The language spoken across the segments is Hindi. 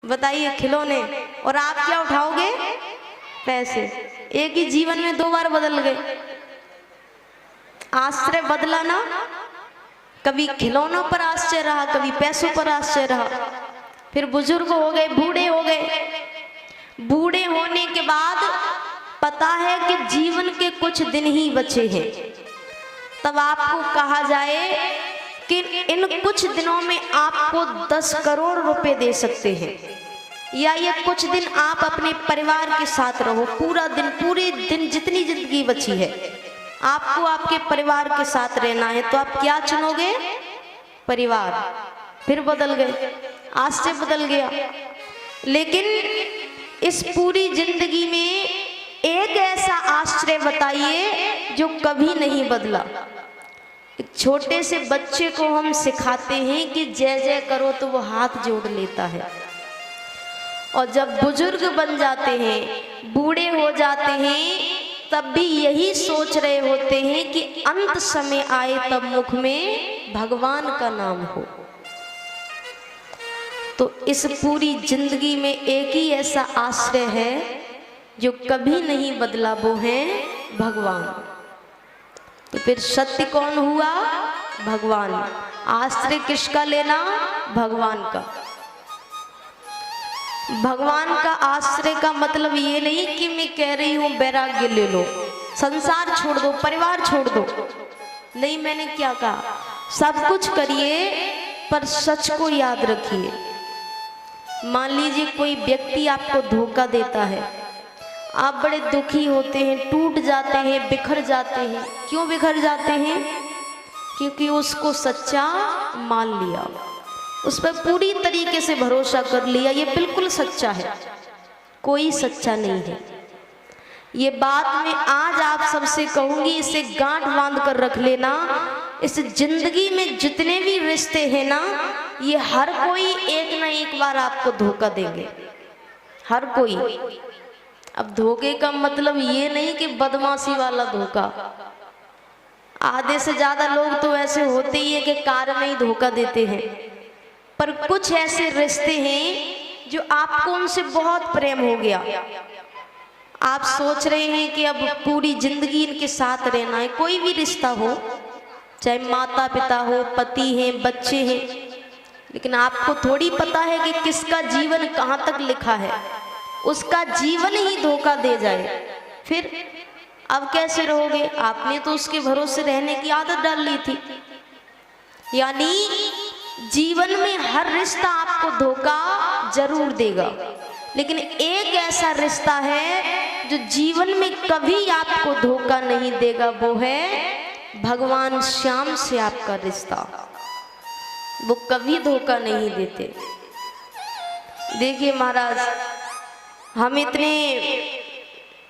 बताइए खिलौने, और आप क्या उठाओगे? पैसे। एक ही जीवन में 2 बार बदल गए। आश्रय बदला ना, कभी खिलौनों पर आश्चर्य रहा, कभी पैसों पर आश्चर्य रहा। फिर बुजुर्ग हो गए, बूढ़े हो गए। बूढ़े होने के बाद पता है कि जीवन के कुछ दिन ही बचे हैं, तब आपको कहा जाए कि इन कुछ दिनों में आपको 10 करोड़ रुपए दे सकते हैं, या ये कुछ दिन आप अपने परिवार के साथ रहो। पूरा दिन, पूरे दिन जितनी जिंदगी बची है आपको आपके परिवार के साथ रहना है, तो आप क्या चुनोगे? परिवार। फिर बदल गए, आश्चर्य बदल गया। लेकिन इस पूरी जिंदगी में एक ऐसा आश्चर्य बताइए जो कभी नहीं बदला। एक छोटे से बच्चे को हम सिखाते हैं कि जय जय करो तो वो हाथ जोड़ लेता है, और जब बुजुर्ग बन जाते हैं, बूढ़े हो जाते हैं, तब भी यही सोच रहे होते हैं कि अंत समय आए तब मुख में भगवान का नाम हो। तो इस पूरी जिंदगी में एक ही ऐसा आश्रय है जो कभी नहीं बदला, वो है भगवान। तो फिर सत्य कौन हुआ? भगवान। आश्रय किसका लेना? भगवान का। भगवान का आश्रय का मतलब ये नहीं कि मैं कह रही हूं वैराग्य ले लो, संसार छोड़ दो, परिवार छोड़ दो। नहीं, मैंने क्या कहा? सब कुछ करिए पर सच को याद रखिए। मान लीजिए कोई व्यक्ति आपको धोखा देता है, आप बड़े दुखी होते हैं, टूट जाते हैं, बिखर जाते हैं। क्यों बिखर जाते हैं? क्योंकि उसको सच्चा मान लिया, उस पर पूरी तरीके से भरोसा कर लिया, ये बिल्कुल सच्चा है। कोई सच्चा नहीं है। ये बात मैं आज आप सबसे कहूंगी, इसे गांठ बांध कर रख लेना। इस जिंदगी में जितने भी रिश्ते हैं ना, ये हर कोई एक ना एक बार आपको धोखा देंगे, हर कोई। अब धोखे का मतलब ये नहीं कि बदमाशी वाला धोखा। आधे से ज्यादा लोग तो ऐसे होते ही है कि कार में ही धोखा देते हैं, पर कुछ ऐसे रिश्ते हैं जो आपको उनसे बहुत प्रेम हो गया, आप सोच रहे हैं कि अब पूरी जिंदगी इनके साथ रहना है। कोई भी रिश्ता हो, चाहे माता पिता हो, पति हैं, बच्चे हैं, लेकिन आपको थोड़ी पता है कि किसका जीवन कहाँ तक लिखा है। उसका जीवन ही धोखा दे जाए, फिर अब कैसे रहोगे? आपने तो उसके भरोसे रहने की आदत डाल ली थी। यानी जीवन में हर रिश्ता आपको धोखा जरूर देगा, लेकिन एक ऐसा रिश्ता है जो जीवन में कभी आपको धोखा नहीं देगा, वो है भगवान श्याम से आपका रिश्ता। वो कभी धोखा नहीं देते। देखिए महाराज, हम इतने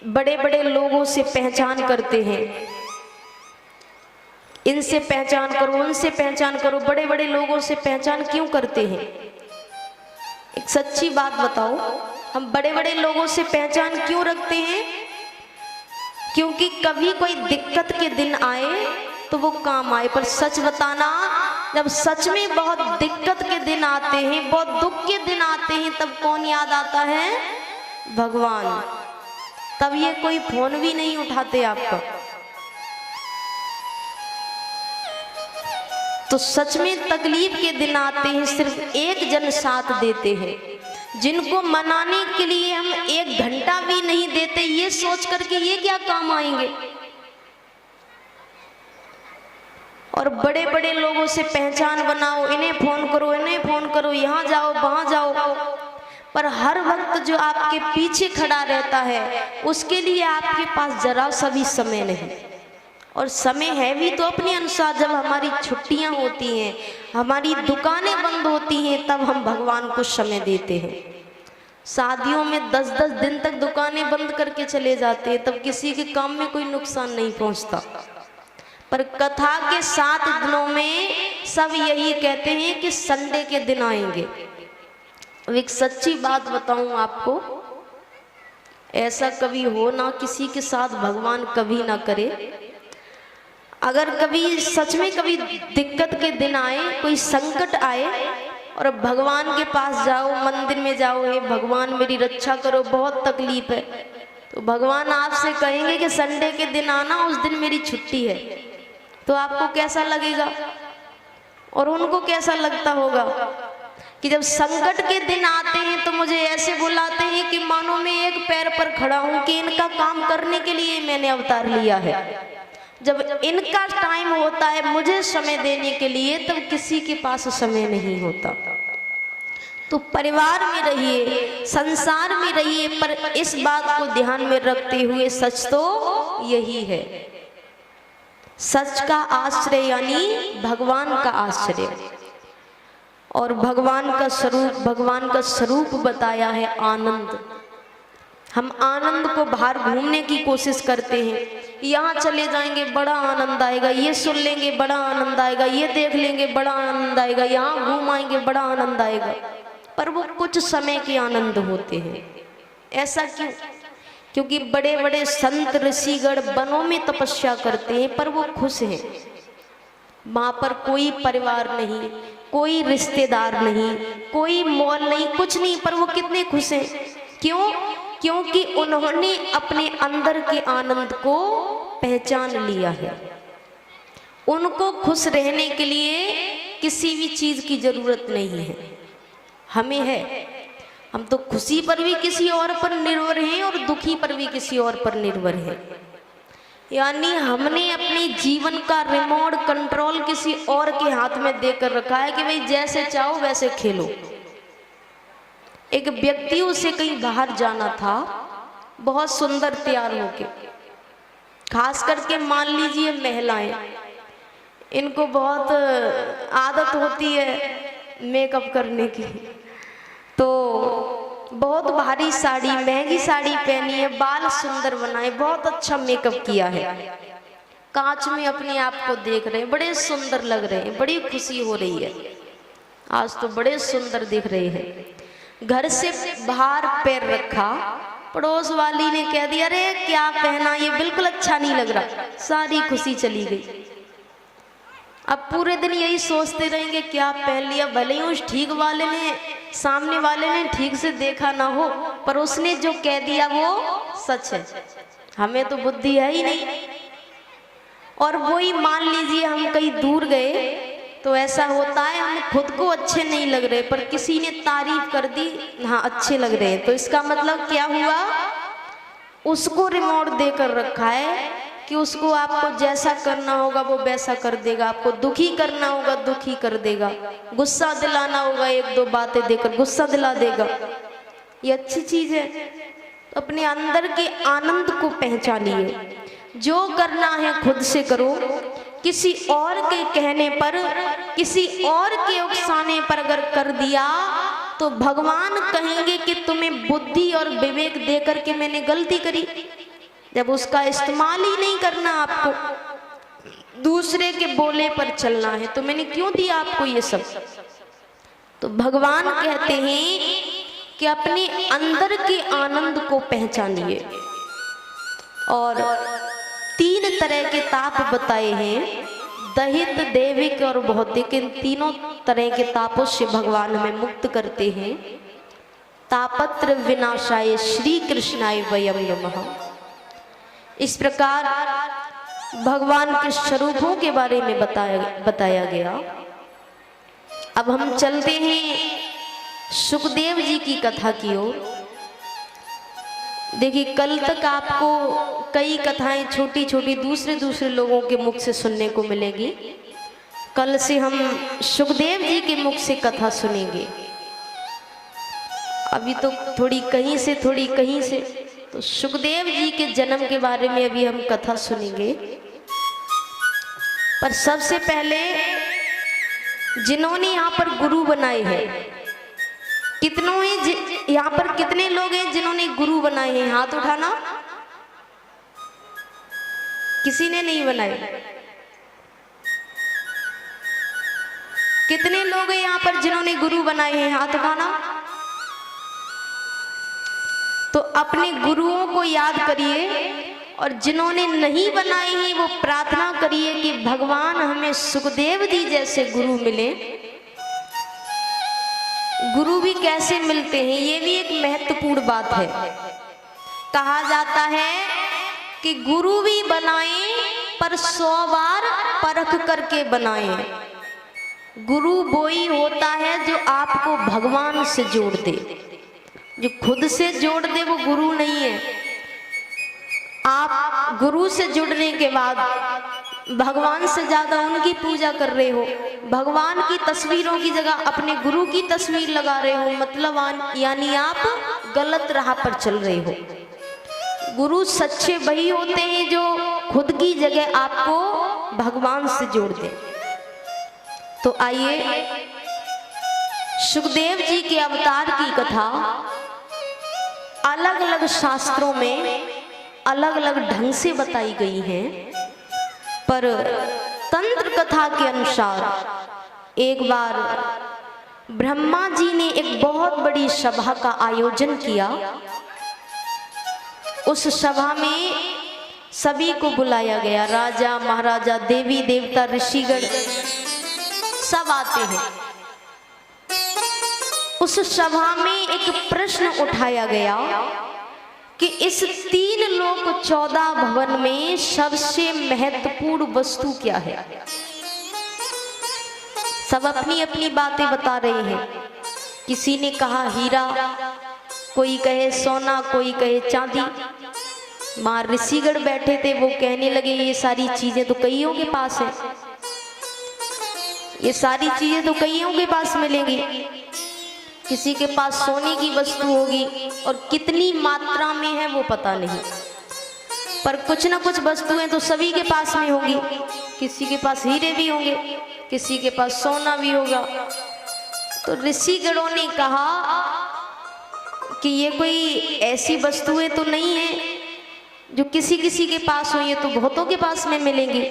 बड़े बड़े लोगों से पहचान करते हैं, इनसे पहचान करो, उनसे पहचान करो, बड़े बड़े लोगों से पहचान क्यों करते हैं? एक सच्ची बात बताओ, हम बड़े बड़े लोगों से पहचान क्यों रखते हैं? क्योंकि कभी कोई दिक्कत के दिन आए तो वो काम आए। पर सच बताना, जब सच में बहुत दिक्कत के दिन आते हैं, बहुत दुख के दिन आते हैं, तब कौन याद आता है? भगवान। तब ये कोई फोन भी नहीं उठाते आपका। तो सच में तकलीफ के दिन आते हैं, सिर्फ एक जन साथ देते हैं, जिनको मनाने के लिए हम 1 घंटा भी नहीं देते, ये सोच करके ये क्या काम आएंगे। और बड़े बड़े लोगों से पहचान बनाओ, इन्हें फोन करो, इन्हें फोन करो, यहाँ जाओ, वहां जाओ, पर हर वक्त जो आपके पीछे खड़ा रहता है, उसके लिए आपके पास जरा सा भी समय नहीं। और समय है भी तो अपने अनुसार। जब हमारी छुट्टियां होती हैं, हमारी दुकानें बंद होती हैं, तब हम भगवान को समय देते हैं। शादियों में 10-10 दिन तक दुकानें बंद करके चले जाते हैं, तब किसी के काम में कोई नुकसान नहीं पहुंचता। पर कथा के 7 दिनों में सब यही कहते हैं कि संडे के दिन आएंगे। अब एक सच्ची बात बताऊं आपको, ऐसा कभी हो ना किसी के साथ, भगवान कभी ना करे। अगर कभी सच में कभी दिक्कत के दिन आए, कोई संकट आए, और भगवान के पास जाओ, मंदिर में जाओ, हे भगवान मेरी रक्षा करो, बहुत तकलीफ है, तो भगवान आपसे कहेंगे कि संडे के दिन आना, उस दिन मेरी छुट्टी है, तो आपको कैसा लगेगा? और उनको कैसा लगता होगा कि जब संकट के दिन आते हैं तो मुझे ऐसे बुलाते हैं कि मानो मैं एक पैर पर खड़ा हूं कि इनका काम करने के लिए मैंने अवतार लिया है। जब इनका टाइम होता है मुझे समय देने के लिए, तब किसी के पास समय नहीं होता। तो परिवार में रहिए, संसार में रहिए, पर इस बात को ध्यान में रखते हुए सच तो यही है, सच का आश्रय यानी भगवान का आश्रय। और भगवान का स्वरूप बताया है आनंद। हम आनंद को बाहर घूमने की कोशिश करते हैं, यहाँ चले जाएंगे बड़ा आनंद आएगा, ये सुन लेंगे बड़ा आनंद आएगा, ये देख लेंगे बड़ा आनंद आएगा, यहाँ घूम आएंगे बड़ा आनंद आएगा, पर वो कुछ समय के आनंद होते हैं। ऐसा क्यों? क्योंकि बड़े बड़े संत ऋषिगण वनों में तपस्या करते हैं, पर वो खुश हैं। वहां पर कोई परिवार नहीं, कोई रिश्तेदार नहीं, कोई मॉल नहीं, कुछ नहीं, पर वो कितने खुश हैं। क्यों? क्योंकि उन्होंने अपने अंदर के आनंद को पहचान लिया है। उनको खुश रहने के लिए किसी भी चीज की जरूरत नहीं है। हमें है, हम तो खुशी पर भी किसी और पर निर्भर हैं और दुखी पर भी किसी और पर निर्भर हैं। यानी हमने अपने जीवन का रिमोट कंट्रोल किसी और के हाथ में देकर रखा है कि भाई जैसे चाहो वैसे खेलो। एक व्यक्ति, उसे कहीं बाहर जाना था, बहुत सुंदर तैयार होके, खास करके मान लीजिए महिलाएं, इनको बहुत आदत होती है मेकअप करने की, तो बहुत भारी साड़ी, महंगी साड़ी पहनी है, बाल सुंदर बनाए, बहुत अच्छा मेकअप किया है, कांच में अपने आप को देख रहे हैं, बड़े सुंदर लग रहे हैं, बड़ी खुशी हो रही है, आज तो बड़े सुंदर दिख रहे हैं। घर से बाहर पैर रखा, पड़ोस वाली ने कह दिया अरे क्या पहना, ये बिल्कुल अच्छा नहीं लग रहा, सारी खुशी चली गई। अब पूरे दिन यही सोचते रहेंगे क्या पहन लिया, भले ही उस ठीक वाले ने, सामने वाले ने ठीक से देखा ना हो, पर उसने जो कह दिया वो सच है, हमें तो बुद्धि है ही नहीं। और वही मान लीजिए हम कहीं दूर गए तो ऐसा होता है, हमें खुद को अच्छे नहीं लग रहे, पर किसी ने तारीफ कर दी, हाँ अच्छे लग रहे हैं, तो इसका मतलब क्या हुआ, उसको रिमोट देकर रखा है कि उसको आपको जैसा करना होगा वो वैसा कर देगा, आपको दुखी करना होगा दुखी कर देगा, गुस्सा दिलाना होगा एक दो बातें देकर गुस्सा दिला देगा। ये अच्छी चीज है। तो अपने अंदर के आनंद को पहचानिए, जो करना है खुद से करो। किसी और के कहने पर, किसी और के उकसाने पर अगर कर दिया तो भगवान कहेंगे कि तुम्हें बुद्धि और विवेक देकर के मैंने गलती करी, जब उसका इस्तेमाल ही नहीं करना, आपको दूसरे के बोले पर चलना है, तो मैंने क्यों दिया आपको ये सब। तो भगवान कहते हैं कि अपने अंदर के आनंद को पहचानिए। और 3 तरह के ताप बताए हैं, दैहिक, दैविक और भौतिक। इन तीनों तरह के तापों से भगवान हमें मुक्त करते हैं। तापत्र विनाशाय श्री कृष्णाय वयम नमः। इस प्रकार भगवान के स्वरूपों के बारे में बताया गया। अब हम चलते हैं सुखदेव जी की कथा की ओर। देखिए, कल तक आपको कई कथाएं छोटी छोटी दूसरे लोगों के मुख से सुनने को मिलेगी। कल से हम सुखदेव जी के मुख से कथा सुनेंगे। अभी तो थोड़ी कहीं से थोड़ी कहीं से, तो सुखदेव जी के जन्म के बारे में अभी हम कथा सुनेंगे। पर सबसे पहले जिन्होंने यहाँ पर गुरु बनाए हैं, कितनों हैं यहाँ पर, कितने लोग हैं जिन्होंने गुरु बनाए हैं? हाथ उठाना। किसी ने नहीं बनाए। कितने लोग हैं यहाँ पर जिन्होंने गुरु बनाए हैं? हाथ उठाना। तो अपने गुरुओं को याद करिए, और जिन्होंने नहीं बनाए हैं वो प्रार्थना करिए कि भगवान हमें सुखदेव जी जैसे गुरु मिले। गुरु भी कैसे मिलते हैं, ये भी एक महत्वपूर्ण बात है। कहा जाता है कि गुरु भी बनाए पर 100 बार परख करके बनाए। गुरु वही होता है जो आपको भगवान से जोड़ दे, जो खुद से जोड़ दे वो गुरु नहीं है। आप गुरु से जुड़ने के बाद भगवान से ज्यादा उनकी पूजा कर रहे हो, भगवान की तस्वीरों की जगह अपने गुरु की तस्वीर लगा रहे हो, मतलब यानी आप गलत राह पर चल रहे हो। गुरु सच्चे वही होते हैं जो खुद की जगह आपको भगवान से जोड़ दे। तो आइए सुखदेव जी के अवतार की कथा अलग अलग शास्त्रों में अलग अलग ढंग से बताई गई है, पर तंत्र कथा के अनुसार एक बार ब्रह्मा जी ने एक बहुत बड़ी सभा का आयोजन किया। उस सभा में सभी को बुलाया गया, राजा महाराजा देवी देवता ऋषिगण सब आते हैं। उस सभा में एक प्रश्न उठाया गया कि इस 3 लोक 14 भवन में सबसे महत्वपूर्ण वस्तु क्या है। सब अपनी अपनी बातें बता रहे हैं। किसी ने कहा हीरा, कोई कहे सोना, कोई कहे चांदी। वहां ऋषिगण बैठे थे, वो कहने लगे ये सारी चीजें तो कईयों के पास है, ये सारी चीजें तो कईयों के पास मिलेंगी। किसी के पास सोने की वस्तु होगी और कितनी मात्रा में है वो पता नहीं, पर कुछ ना कुछ वस्तुएं तो सभी के पास में होगी। किसी के पास हीरे भी होंगे, किसी के पास सोना भी होगा। तो ऋषिगणों ने कहा कि ये कोई ऐसी वस्तुएं तो नहीं है जो किसी किसी के पास हो, ये तो बहुतों के पास में मिलेंगी।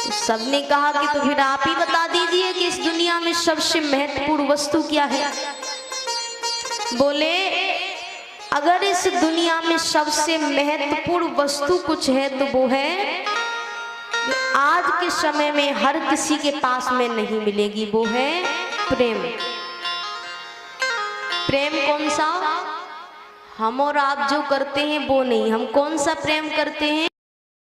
तो सबने कहा कि तो फिर आप ही बता दीजिए कि इस दुनिया में सबसे महत्वपूर्ण वस्तु क्या है। बोले अगर इस दुनिया में सबसे महत्वपूर्ण वस्तु कुछ है तो वो है जो आज के समय में हर किसी के पास में नहीं मिलेगी, वो है प्रेम। प्रेम कौन सा? हम और आप जो करते हैं वो नहीं। हम कौन सा प्रेम करते हैं?